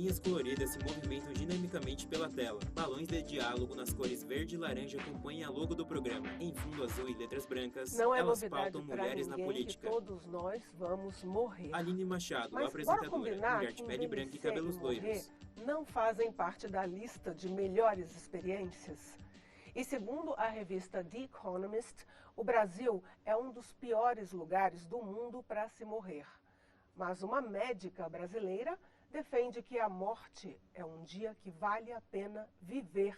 Linhas coloridas se movimentam dinamicamente pela tela. Balões de diálogo nas cores verde e laranja acompanham a logo do programa. Em fundo azul e letras brancas, Não é elas novidade pautam para mulheres na ninguém política. que todos nós vamos morrer. Aline Machado, Mas bora apresentadora, combinar mulher que de pele branca e envelhecer cabelos e morrer loiros. não fazem parte da lista de melhores experiências? E segundo a revista The Economist, o Brasil é um dos piores lugares do mundo para se morrer. Mas uma médica brasileira defende que a morte é um dia que vale a pena viver.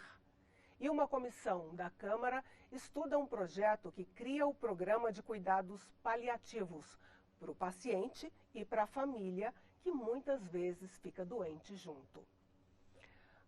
E uma comissão da Câmara estuda um projeto que cria o programa de cuidados paliativos para o paciente e para a família, que muitas vezes fica doente junto.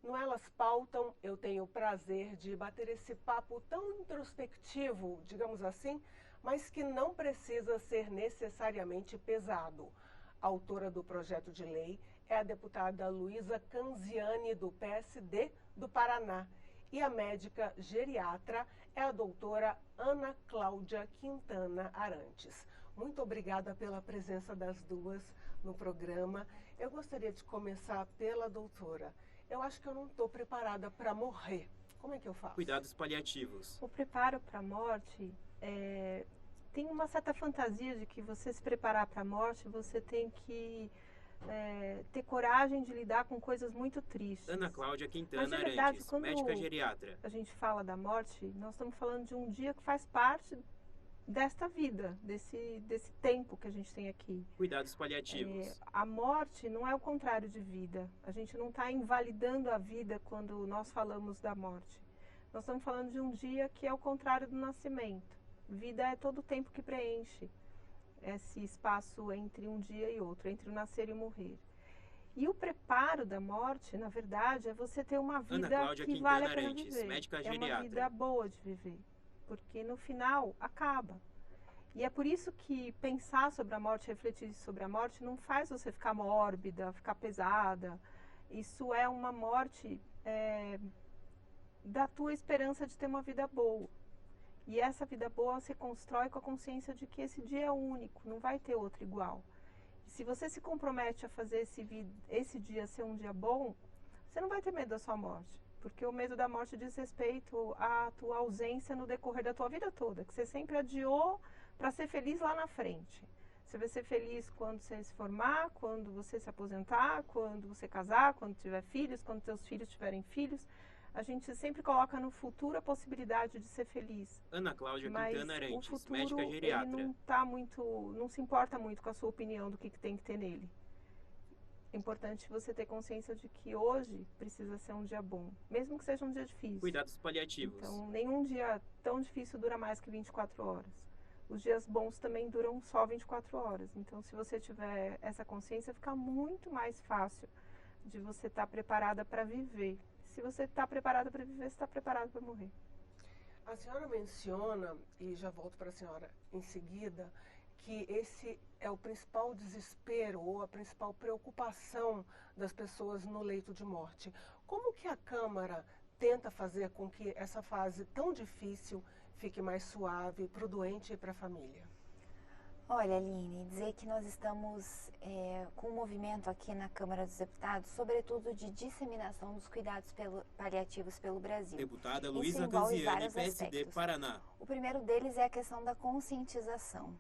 No Elas Pautam, eu tenho o prazer de bater esse papo tão introspectivo, digamos assim, mas que não precisa ser necessariamente pesado. A autora do projeto de lei é a deputada Luísa Canziani, do PSD do Paraná. E a médica geriatra é a doutora Ana Cláudia Quintana Arantes. Muito obrigada pela presença das duas no programa. Eu gostaria de começar pela doutora. Eu acho que eu não estou preparada para morrer. Como é que eu faço? Cuidados paliativos. O preparo para a morte tem uma certa fantasia de que você se preparar para a morte, você tem que ter coragem de lidar com coisas muito tristes. Ana Cláudia Mas, Quintana na verdade, Arantes, quando médica geriatra. a gente fala da morte, nós estamos falando de um dia que faz parte desta vida, desse tempo que a gente tem aqui. Cuidados paliativos. A morte não é o contrário de vida. A gente não está invalidando a vida quando nós falamos da morte. Nós estamos falando de um dia que é o contrário do nascimento. Vida é todo o tempo que preenche esse espaço entre um dia e outro, entre o nascer e o morrer. E o preparo da morte, na verdade, é você ter uma vida que vale a pena viver. Médica é uma vida boa de viver, porque no final acaba. E é por isso que pensar sobre a morte, refletir sobre a morte, não faz você ficar mórbida, ficar pesada. Isso é uma morte da tua esperança de ter uma vida boa. E essa vida boa se constrói com a consciência de que esse dia é único, não vai ter outro igual. E se você se compromete a fazer esse dia ser um dia bom, você não vai ter medo da sua morte. Porque o medo da morte diz respeito à tua ausência no decorrer da tua vida toda, que você sempre adiou para ser feliz lá na frente. Você vai ser feliz quando você se formar, quando você se aposentar, quando você casar, quando tiver filhos, quando teus filhos tiverem filhos. A gente sempre coloca no futuro a possibilidade de ser feliz. Ana Cláudia Quintana Arantes, o futuro, médica geriatra. Ele não se importa muito com a sua opinião do que tem que ter nele. É importante você ter consciência de que hoje precisa ser um dia bom, mesmo que seja um dia difícil. Cuidados paliativos. Então, nenhum dia tão difícil dura mais que 24 horas. Os dias bons também duram só 24 horas. Então, se você tiver essa consciência, fica muito mais fácil de você estar preparada para viver. Se você está preparada para viver, você está preparado para morrer. A senhora menciona, e já volto para a senhora em seguida, que esse é o principal desespero ou a principal preocupação das pessoas no leito de morte. Como que a Câmara tenta fazer com que essa fase tão difícil fique mais suave para o doente e para a família? Olha, Aline, dizer que nós estamos com um movimento aqui na Câmara dos Deputados, sobretudo de disseminação dos cuidados paliativos pelo Brasil. Deputada Luísa Canziani, PSD, Paraná. O primeiro deles é a questão da conscientização.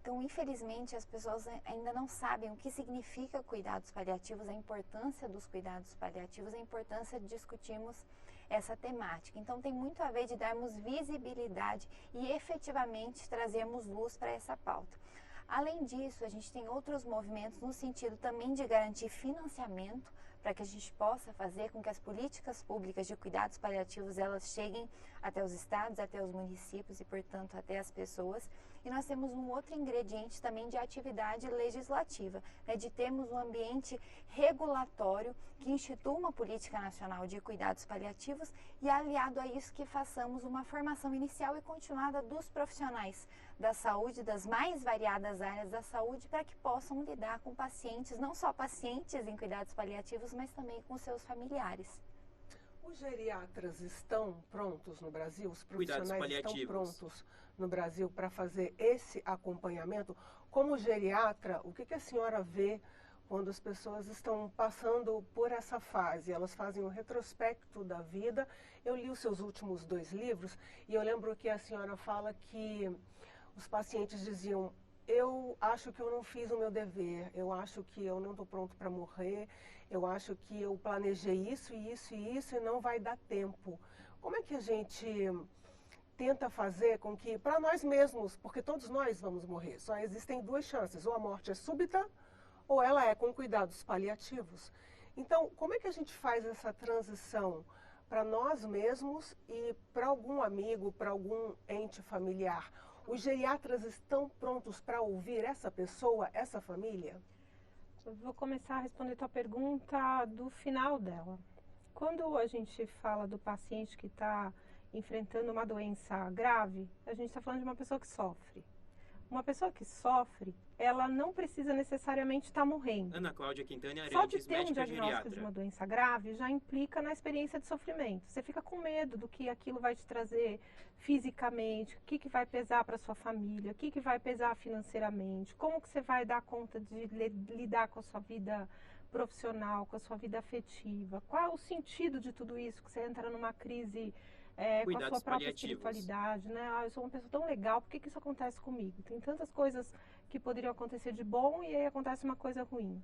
Então, infelizmente, as pessoas ainda não sabem o que significa cuidados paliativos, a importância dos cuidados paliativos, a importância de discutirmos essa temática. Então, tem muito a ver de darmos visibilidade e efetivamente trazermos luz para essa pauta. Além disso, a gente tem outros movimentos no sentido também de garantir financiamento para que a gente possa fazer com que as políticas públicas de cuidados paliativos elas cheguem até os estados, até os municípios e, portanto, até as pessoas. E nós temos um outro ingrediente também de atividade legislativa, né, de termos um ambiente regulatório que institua uma política nacional de cuidados paliativos e, aliado a isso, que façamos uma formação inicial e continuada dos profissionais da saúde, das mais variadas áreas da saúde, para que possam lidar com pacientes, não só pacientes em cuidados paliativos, mas também com seus familiares. Os geriatras estão prontos no Brasil? Os profissionais estão prontos no Brasil para fazer esse acompanhamento? Como geriatra, o que a senhora vê quando as pessoas estão passando por essa fase, elas fazem um retrospecto da vida. Eu li os seus últimos 2 livros e eu lembro que a senhora fala que os pacientes diziam: eu acho que eu não fiz o meu dever, eu acho que eu não estou pronto para morrer, eu acho que eu planejei isso e isso e isso e não vai dar tempo. Como é que a gente tenta fazer com que, para nós mesmos, porque todos nós vamos morrer, só existem 2 chances, ou a morte é súbita ou ela é com cuidados paliativos. Então, como é que a gente faz essa transição para nós mesmos e para algum amigo, para algum ente familiar? Os geriatras estão prontos para ouvir essa pessoa, essa família? Eu vou começar a responder tua pergunta do final dela. Quando a gente fala do paciente que está enfrentando uma doença grave, a gente está falando de uma pessoa que sofre. Uma pessoa que sofre, ela não precisa necessariamente estar morrendo. Ana Cláudia Quintana Só de Arantes, ter um médica diagnóstico de geriatra. uma doença grave já implica na experiência de sofrimento. Você fica com medo do que aquilo vai te trazer fisicamente, o que vai pesar para sua família, o que vai pesar financeiramente, como que você vai dar conta de lidar com a sua vida profissional, com a sua vida afetiva, qual é o sentido de tudo isso, que você entra numa crise com a Cuidados sua própria paliativos. espiritualidade, né? Ah, eu sou uma pessoa tão legal, por que isso acontece comigo? Tem tantas coisas que poderiam acontecer de bom e aí acontece uma coisa ruim.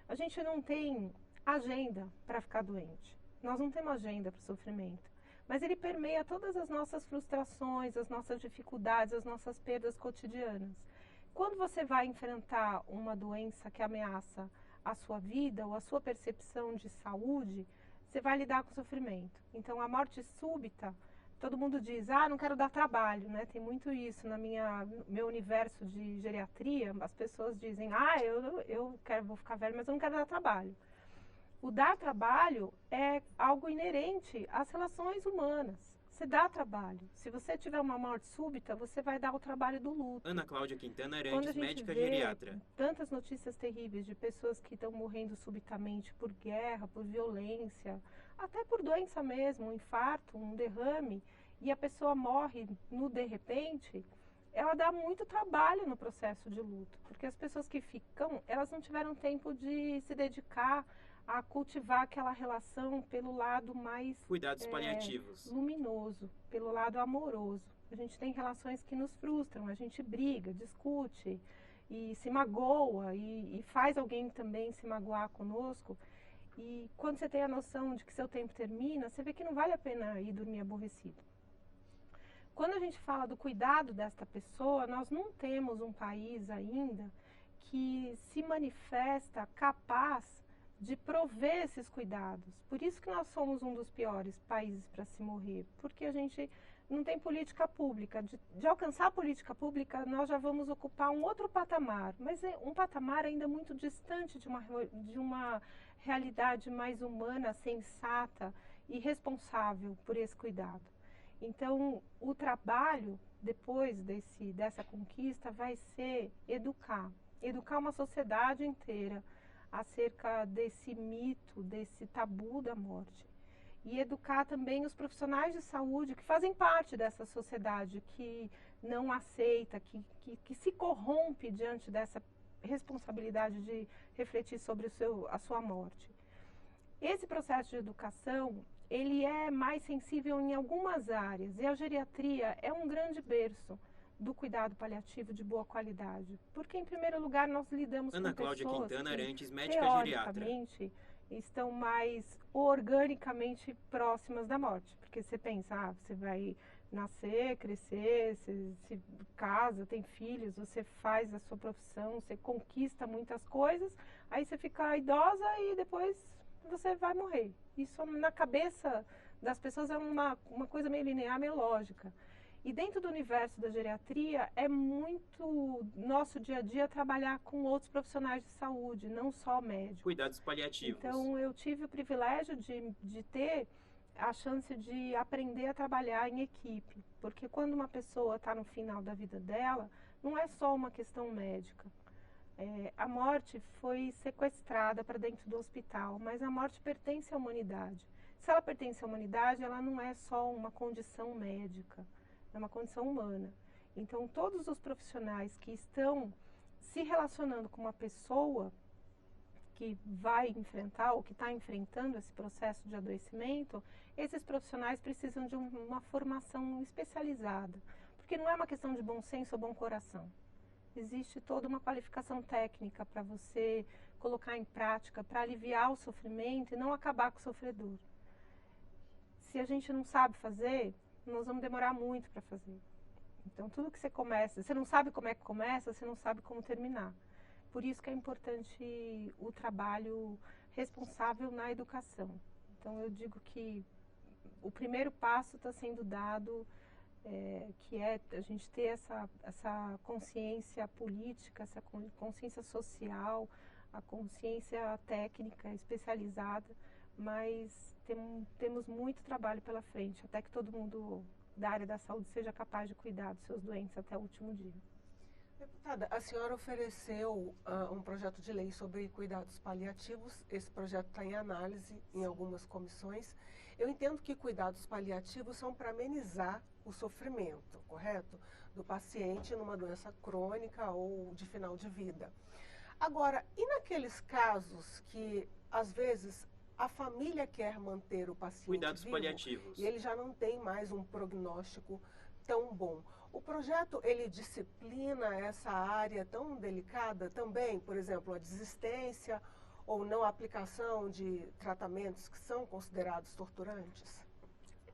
A gente não tem agenda para ficar doente. Nós não temos agenda para o sofrimento. Mas ele permeia todas as nossas frustrações, as nossas dificuldades, as nossas perdas cotidianas. Quando você vai enfrentar uma doença que ameaça a sua vida ou a sua percepção de saúde, você vai lidar com o sofrimento. Então, a morte súbita, todo mundo diz, não quero dar trabalho, né? Tem muito isso no meu universo de geriatria. As pessoas dizem, vou ficar velho, mas eu não quero dar trabalho. O dar trabalho é algo inerente às relações humanas. Você dá trabalho. Se você tiver uma morte súbita, você vai dar o trabalho do luto. Ana Cláudia Quintana Quando a Arantes, gente médica vê geriatra. tantas notícias terríveis de pessoas que estão morrendo subitamente por guerra, por violência, até por doença mesmo, um infarto, um derrame, e a pessoa morre de repente, ela dá muito trabalho no processo de luto, porque as pessoas que ficam, elas não tiveram tempo de se dedicar a cultivar aquela relação pelo lado mais Cuidados paliativos. luminoso, pelo lado amoroso. A gente tem relações que nos frustram, a gente briga, discute e se magoa e faz alguém também se magoar conosco. E quando você tem a noção de que seu tempo termina, você vê que não vale a pena ir dormir aborrecido. Quando a gente fala do cuidado desta pessoa, nós não temos um país ainda que se manifesta capaz de prover esses cuidados. Por isso que nós somos um dos piores países para se morrer, porque a gente não tem política pública. De alcançar a política pública, nós já vamos ocupar um outro patamar, mas é um patamar ainda muito distante de uma realidade mais humana, sensata e responsável por esse cuidado. Então, o trabalho, depois dessa conquista, vai ser educar uma sociedade inteira acerca desse mito, desse tabu da morte. E educar também os profissionais de saúde que fazem parte dessa sociedade, que não aceita, que se corrompe diante dessa responsabilidade de refletir sobre a sua morte. Esse processo de educação, ele é mais sensível em algumas áreas, e a geriatria é um grande berço do cuidado paliativo de boa qualidade. Porque, em primeiro lugar, nós lidamos Ana com Cláudia pessoas Quintana que, Arantes, médica geriatra. teoricamente, estão mais organicamente próximas da morte. Porque você pensa, você vai nascer, crescer, você se casa, tem filhos, você faz a sua profissão, você conquista muitas coisas, aí você fica idosa e depois você vai morrer. Isso na cabeça das pessoas é uma coisa meio linear, meio lógica. E dentro do universo da geriatria é muito nosso dia a dia trabalhar com outros profissionais de saúde, não só médicos. Cuidados paliativos. Então eu tive o privilégio de ter a chance de aprender a trabalhar em equipe, porque quando uma pessoa está no final da vida dela, não é só uma questão médica. A morte foi sequestrada para dentro do hospital, mas a morte pertence à humanidade. Se ela pertence à humanidade, ela não é só uma condição médica, é uma condição humana. Então, todos os profissionais que estão se relacionando com uma pessoa que vai enfrentar ou que está enfrentando esse processo de adoecimento, esses profissionais precisam de uma formação especializada, porque não é uma questão de bom senso ou bom coração. Existe toda uma qualificação técnica para você colocar em prática, para aliviar o sofrimento e não acabar com o sofredor. Se a gente não sabe fazer, nós vamos demorar muito para fazer. Então, tudo que você começa, você não sabe como é que começa, você não sabe como terminar. Por isso que é importante o trabalho responsável na educação. Então, eu digo que o primeiro passo está sendo dado, que é a gente ter essa consciência política, essa consciência social, a consciência técnica especializada, mas temos muito trabalho pela frente, até que todo mundo da área da saúde seja capaz de cuidar dos seus doentes até o último dia. Deputada, a senhora ofereceu um projeto de lei sobre cuidados paliativos. Esse projeto está em análise em algumas comissões. Eu entendo que cuidados paliativos são para amenizar o sofrimento, correto? Do paciente numa doença crônica ou de final de vida. Agora, e naqueles casos que, às vezes, a família quer manter o paciente Cuidados vivo, paliativos. e ele já não tem mais um prognóstico tão bom. O projeto, ele disciplina essa área tão delicada também, por exemplo, a desistência ou não aplicação de tratamentos que são considerados torturantes?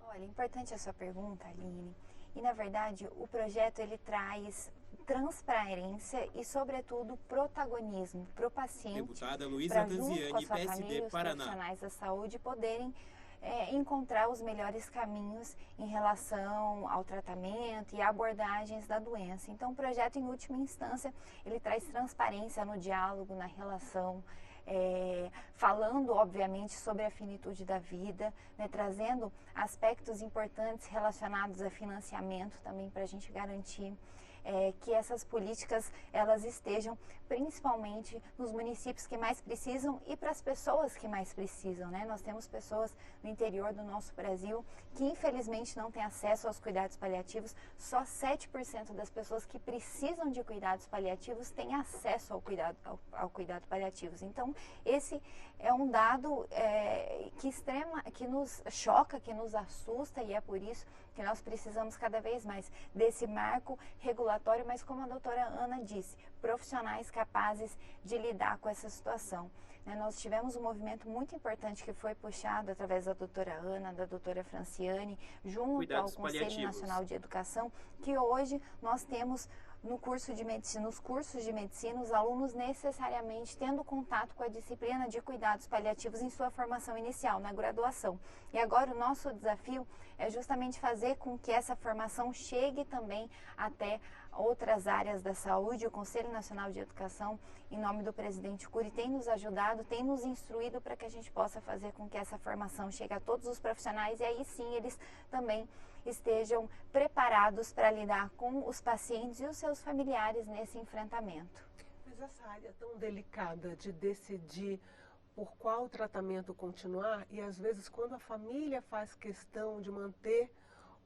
Olha, importante a sua pergunta, Aline. E, na verdade, o projeto ele traz transparência e, sobretudo, protagonismo para o paciente, Deputada Luísa para junto com a Canziani, sua PSD família, os Paraná. profissionais da saúde poderem encontrar os melhores caminhos em relação ao tratamento e abordagens da doença. Então, o projeto, em última instância, ele traz transparência no diálogo, na relação, falando, obviamente, sobre a finitude da vida, né, trazendo aspectos importantes relacionados a financiamento também para a gente garantir que essas políticas elas estejam principalmente nos municípios que mais precisam e para as pessoas que mais precisam, né? Nós temos pessoas no interior do nosso Brasil que infelizmente não têm acesso aos cuidados paliativos. Só 7% das pessoas que precisam de cuidados paliativos têm acesso ao cuidado paliativos. Então, esse é um dado que nos choca, que nos assusta, e é por isso que nós precisamos cada vez mais desse marco regulatório, mas como a doutora Ana disse, profissionais capazes de lidar com essa situação. Nós tivemos um movimento muito importante que foi puxado através da doutora Ana, da doutora Franciane, junto Cuidados ao Conselho paliativos. Nacional de Educação, que hoje nós temos nos cursos de medicina, os alunos necessariamente tendo contato com a disciplina de cuidados paliativos em sua formação inicial, na graduação. E agora o nosso desafio é justamente fazer com que essa formação chegue também até outras áreas da saúde. O Conselho Nacional de Educação, em nome do presidente Cury, tem nos ajudado, tem nos instruído para que a gente possa fazer com que essa formação chegue a todos os profissionais e aí sim eles também estejam preparados para lidar com os pacientes e os seus familiares nesse enfrentamento. Mas essa área tão delicada de decidir por qual tratamento continuar, e às vezes quando a família faz questão de manter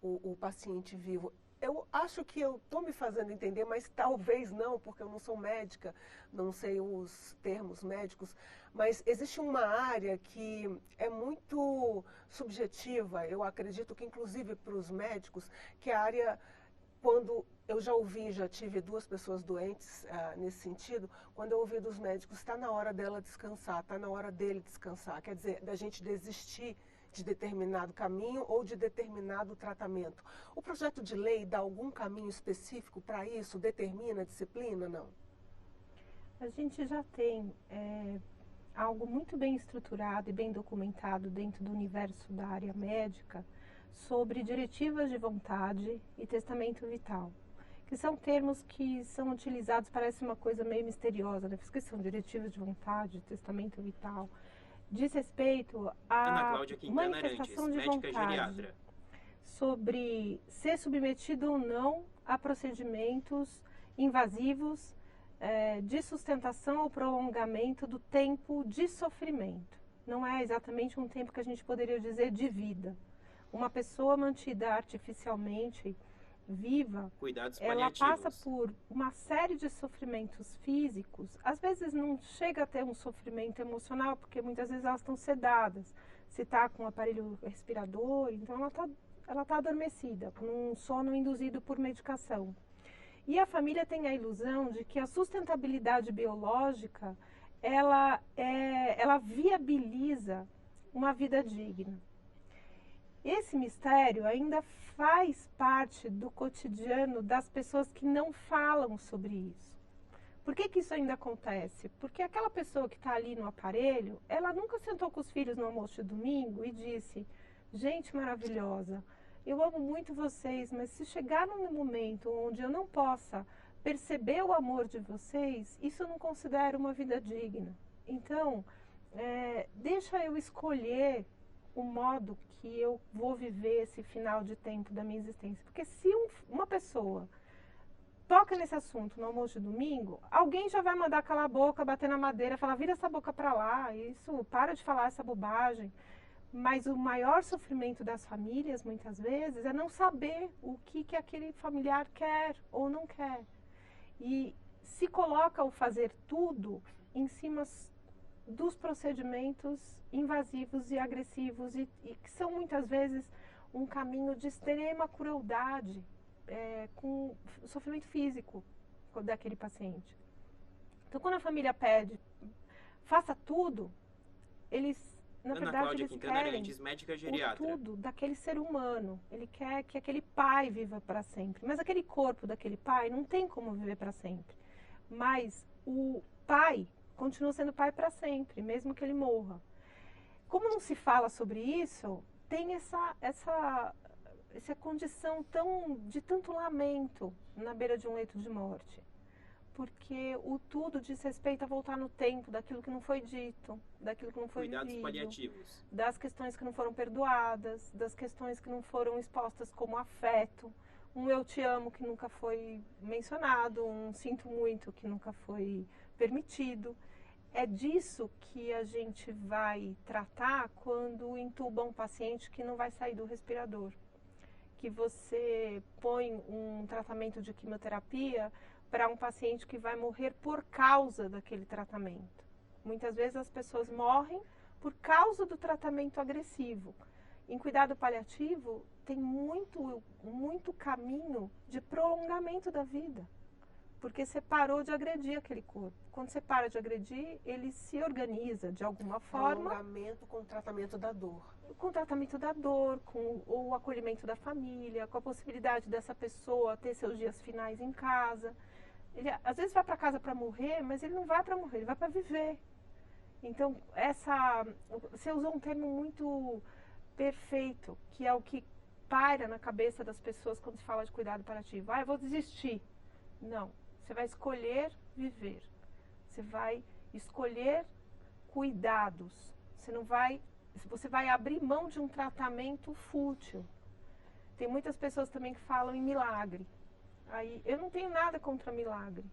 o paciente vivo, eu acho que eu estou me fazendo entender, mas talvez não, porque eu não sou médica, não sei os termos médicos, mas existe uma área que é muito subjetiva, eu acredito que inclusive para os médicos, que é a área, quando eu já ouvi, já tive 2 pessoas doentes nesse sentido, quando eu ouvi dos médicos, está na hora dela descansar, está na hora dele descansar, quer dizer, da gente desistir de determinado caminho ou de determinado tratamento. O projeto de lei dá algum caminho específico para isso? Determina a disciplina? Não? A gente já tem algo muito bem estruturado e bem documentado dentro do universo da área médica sobre diretivas de vontade e testamento vital, que são termos que são utilizados, parece uma coisa meio misteriosa, né? Porque são diretivas de vontade, testamento vital. Diz respeito à manifestação de vontade sobre ser submetido ou não a procedimentos invasivos de sustentação ou prolongamento do tempo de sofrimento. Não é exatamente um tempo que a gente poderia dizer de vida. Uma pessoa mantida artificialmente viva, Cuidados ela paliativos. passa por uma série de sofrimentos físicos. Às vezes não chega a ter um sofrimento emocional, porque muitas vezes elas estão sedadas. Se está com o aparelho respirador, então ela tá adormecida, com um sono induzido por medicação. E a família tem a ilusão de que a sustentabilidade biológica, ela viabiliza uma vida digna. Esse mistério ainda faz parte do cotidiano das pessoas que não falam sobre isso. Por que isso ainda acontece? Porque aquela pessoa que está ali no aparelho, ela nunca sentou com os filhos no almoço de domingo e disse: gente maravilhosa, eu amo muito vocês, mas se chegar num momento onde eu não possa perceber o amor de vocês, isso eu não considero uma vida digna. Então, deixa eu escolher o modo que eu vou viver esse final de tempo da minha existência. Porque se uma pessoa toca nesse assunto no almoço de domingo, alguém já vai mandar calar a boca, bater na madeira, falar: vira essa boca para lá, isso, para de falar essa bobagem. Mas o maior sofrimento das famílias, muitas vezes, é não saber o que aquele familiar quer ou não quer. E se coloca o fazer tudo em cima dos procedimentos invasivos e agressivos e que são muitas vezes um caminho de extrema crueldade com sofrimento físico daquele paciente. Então, quando a família pede, faça tudo, eles, na verdade, eles querem médica o geriatra. tudo daquele ser humano. Ele quer que aquele pai viva para sempre. Mas aquele corpo daquele pai não tem como viver para sempre. Mas o pai continua sendo pai para sempre, mesmo que ele morra. Como não se fala sobre isso, tem essa condição de tanto lamento na beira de um leito de morte. Porque o tudo diz respeito a voltar no tempo daquilo que não foi dito, daquilo que não foi Cuidados vivido, paliativos. das questões que não foram perdoadas, das questões que não foram expostas como afeto, um eu te amo que nunca foi mencionado, um sinto muito que nunca foi permitido. É disso que a gente vai tratar quando entuba um paciente que não vai sair do respirador. Que você põe um tratamento de quimioterapia para um paciente que vai morrer por causa daquele tratamento. Muitas vezes as pessoas morrem por causa do tratamento agressivo. Em cuidado paliativo tem muito caminho de prolongamento da vida. Porque você parou de agredir aquele corpo. Quando você para de agredir, ele se organiza de alguma forma. Prolongamento com o tratamento da dor. Com o tratamento da dor, com o acolhimento da família, com a possibilidade dessa pessoa ter seus dias finais em casa. Ele às vezes vai para casa para morrer, mas ele não vai para morrer, ele vai para viver. Então, você usou um termo muito perfeito, que é o que paira na cabeça das pessoas quando se fala de cuidado paliativo. Eu vou desistir. Não. Você vai escolher viver. Você vai escolher cuidados. Você vai abrir mão de um tratamento fútil. Tem muitas pessoas também que falam em milagre. Aí, eu não tenho nada contra milagre.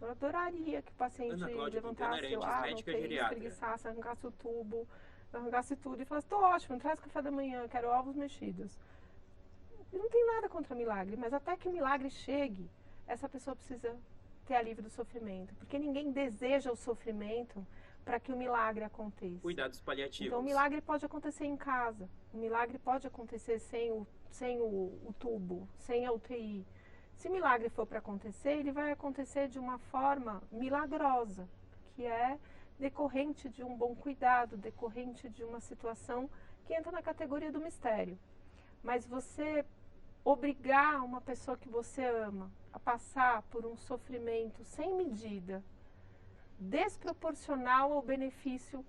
Eu adoraria que o paciente levantasse lá, espreguiçasse, arrancasse o tubo, arrancasse tudo e falasse: tô ótimo, traz café da manhã, quero ovos mexidos. Eu não tenho nada contra milagre, mas até que o milagre chegue, essa pessoa precisa ter alívio do sofrimento, porque ninguém deseja o sofrimento para que o milagre aconteça. Cuidados paliativos. Então o milagre pode acontecer em casa, o milagre pode acontecer sem o tubo, sem a UTI. Se o milagre for para acontecer, ele vai acontecer de uma forma milagrosa, que é decorrente de um bom cuidado, decorrente de uma situação que entra na categoria do mistério. Mas você obrigar uma pessoa que você ama a passar por um sofrimento sem medida, desproporcional ao benefício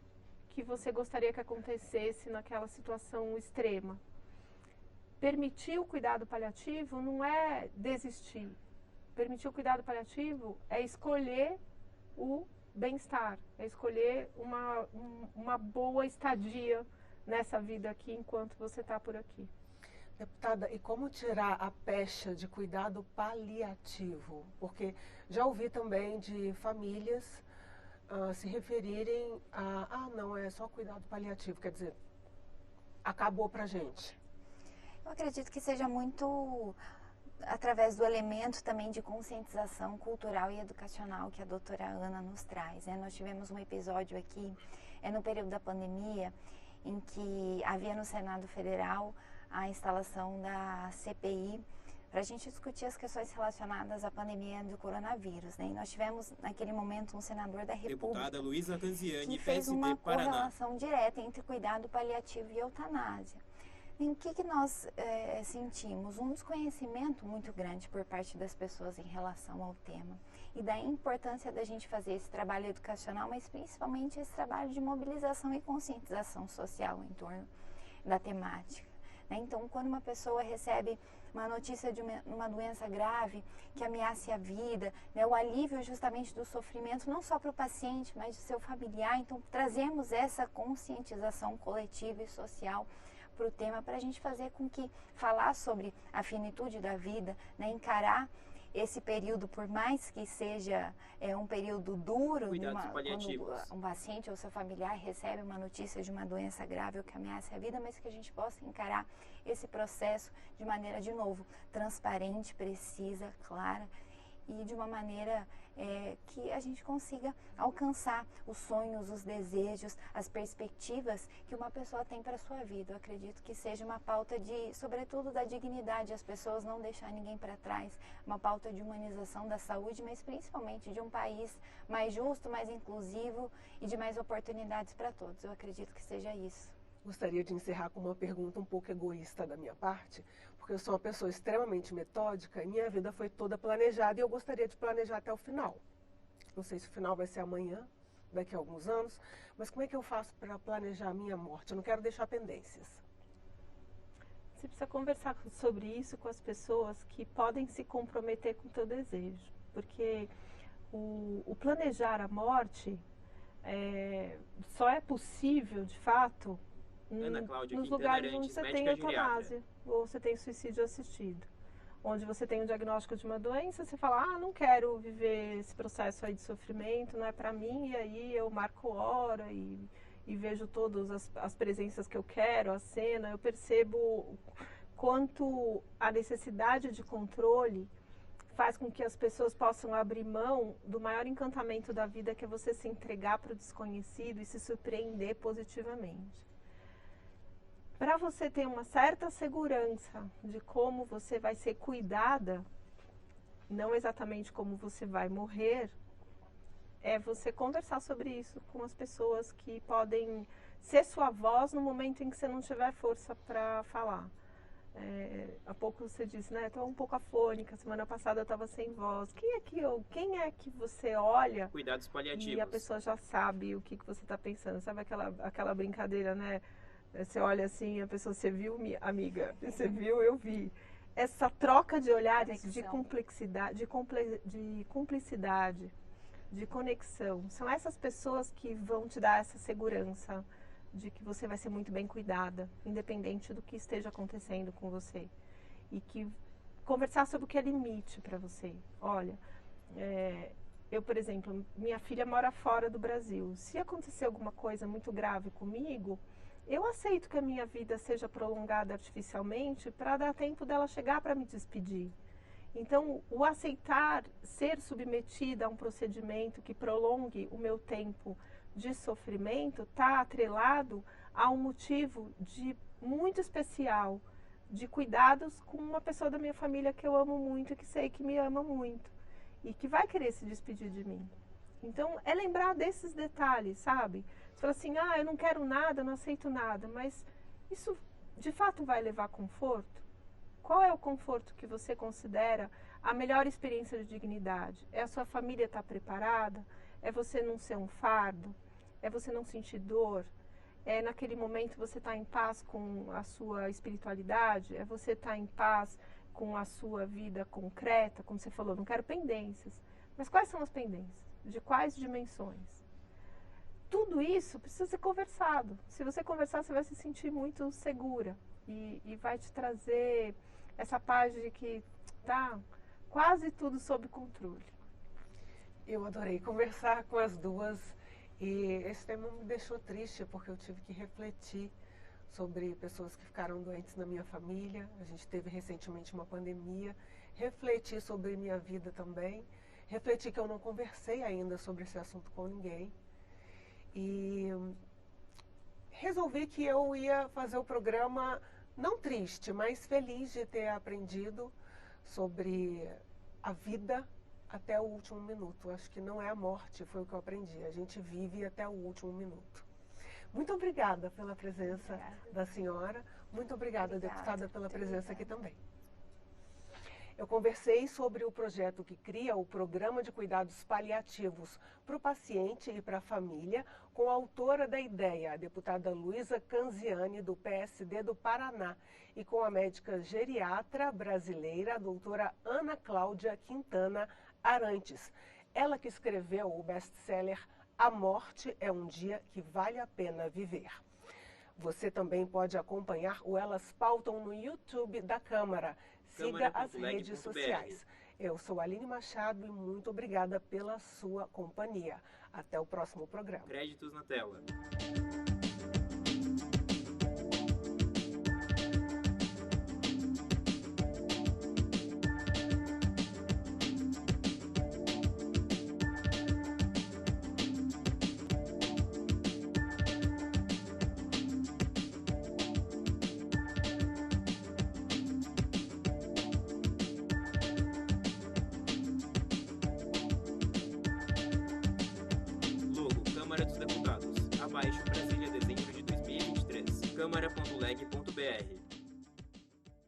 que você gostaria que acontecesse naquela situação extrema. Permitir o cuidado paliativo não é desistir. Permitir o cuidado paliativo é escolher o bem-estar, é escolher uma boa estadia nessa vida aqui enquanto você está por aqui. Deputada, e como tirar a pecha de cuidado paliativo? Porque já ouvi também de famílias se referirem não, é só cuidado paliativo, quer dizer, acabou pra gente. Eu acredito que seja muito através do elemento também de conscientização cultural e educacional que a doutora Ana nos traz, né? Nós tivemos um episódio aqui, no período da pandemia, em que havia no Senado Federal a instalação da CPI para a gente discutir as questões relacionadas à pandemia do coronavírus, né? E nós tivemos, naquele momento, um senador da República, Deputada Luísa Canziani, que fez PSD uma Paraná. correlação direta entre cuidado paliativo e eutanásia. E o que nós sentimos? Um desconhecimento muito grande por parte das pessoas em relação ao tema. E da importância da gente fazer esse trabalho educacional, mas principalmente esse trabalho de mobilização e conscientização social em torno da temática, né? Então, quando uma pessoa recebe uma notícia de uma doença grave que ameace a vida, né, o alívio justamente do sofrimento, não só para o paciente, mas do seu familiar. Então, trazemos essa conscientização coletiva e social para o tema, para a gente fazer com que falar sobre a finitude da vida, né, encarar esse período, por mais que seja um período duro, quando um paciente ou seu familiar recebe uma notícia de uma doença grave ou que ameaça a vida, mas que a gente possa encarar esse processo de maneira, de novo, transparente, precisa, clara, e de uma maneira que a gente consiga alcançar os sonhos, os desejos, as perspectivas que uma pessoa tem para a sua vida. Eu acredito que seja uma pauta de, sobretudo, da dignidade, as pessoas não deixar ninguém para trás, uma pauta de humanização da saúde, mas principalmente de um país mais justo, mais inclusivo e de mais oportunidades para todos. Eu acredito que seja isso. Gostaria de encerrar com uma pergunta um pouco egoísta da minha parte, porque eu sou uma pessoa extremamente metódica e minha vida foi toda planejada e eu gostaria de planejar até o final. Não sei se o final vai ser amanhã, daqui a alguns anos, mas como é que eu faço para planejar a minha morte? Eu não quero deixar pendências. Você precisa conversar sobre isso com as pessoas que podem se comprometer com o teu desejo, porque o planejar a morte só é possível, de fato, Ana Cláudia nos Quintana lugares onde Arantes, você médica tem eutanásia, geriatra. ou você tem suicídio assistido. Onde você tem um diagnóstico de uma doença, você fala, não quero viver esse processo aí de sofrimento, não é para mim, e aí eu marco hora e vejo todas as presenças que eu quero, a cena, eu percebo quanto a necessidade de controle faz com que as pessoas possam abrir mão do maior encantamento da vida, que é você se entregar para o desconhecido e se surpreender positivamente. Para você ter uma certa segurança de como você vai ser cuidada, não exatamente como você vai morrer, é você conversar sobre isso com as pessoas que podem ser sua voz no momento em que você não tiver força para falar. Há pouco você disse, né? Estou um pouco afônica, semana passada eu estava sem voz. Quem é que você olha Cuidados paliativos. e a pessoa já sabe o que você está pensando? Sabe aquela brincadeira, né? Você olha assim, a pessoa, você viu, amiga? Você viu, eu vi. Essa troca de olhares, de complexidade, de cumplicidade, de conexão, são essas pessoas que vão te dar essa segurança de que você vai ser muito bem cuidada, independente do que esteja acontecendo com você. E que conversar sobre o que é limite para você. Olha, eu, por exemplo, minha filha mora fora do Brasil. Se acontecer alguma coisa muito grave comigo, eu aceito que a minha vida seja prolongada artificialmente para dar tempo dela chegar para me despedir. Então, o aceitar ser submetida a um procedimento que prolongue o meu tempo de sofrimento está atrelado a um motivo muito especial, de cuidados com uma pessoa da minha família que eu amo muito e que sei que me ama muito e que vai querer se despedir de mim. Então, é lembrar desses detalhes, sabe? Você fala assim, eu não quero nada, não aceito nada, mas isso de fato vai levar conforto? Qual é o conforto que você considera a melhor experiência de dignidade? É a sua família estar preparada? É você não ser um fardo? É você não sentir dor? É naquele momento você estar em paz com a sua espiritualidade? É você estar em paz com a sua vida concreta? Como você falou, não quero pendências. Mas quais são as pendências? De quais dimensões? Tudo isso precisa ser conversado. Se você conversar, você vai se sentir muito segura. E vai te trazer essa paz de que tá quase tudo sob controle. Eu adorei conversar com as duas e esse tema me deixou triste porque eu tive que refletir sobre pessoas que ficaram doentes na minha família. A gente teve recentemente uma pandemia refletir sobre minha vida também, refletir que eu não conversei ainda sobre esse assunto com ninguém. E resolvi que eu ia fazer o programa não triste, mas feliz de ter aprendido sobre a vida até o último minuto. Acho que não é a morte, foi o que eu aprendi. A gente vive até o último minuto. Muito obrigada pela presença da senhora. Muito obrigada, deputada, pela presença aqui também. Eu conversei sobre o projeto que cria o Programa de Cuidados Paliativos para o paciente e para a família, com a autora da ideia, a deputada Luísa Canziani, do PSD do Paraná, e com a médica geriatra brasileira, a doutora Ana Cláudia Quintana Arantes. Ela que escreveu o best-seller A Morte é um Dia que Vale a Pena Viver. Você também pode acompanhar o Elas Pautam no YouTube da Câmara. Siga as redes sociais. Eu sou Aline Machado e muito obrigada pela sua companhia. Até o próximo programa. Créditos na tela. Câmara dos Deputados. Abaixo, Brasília, dezembro de 2023. Câmara.leg.br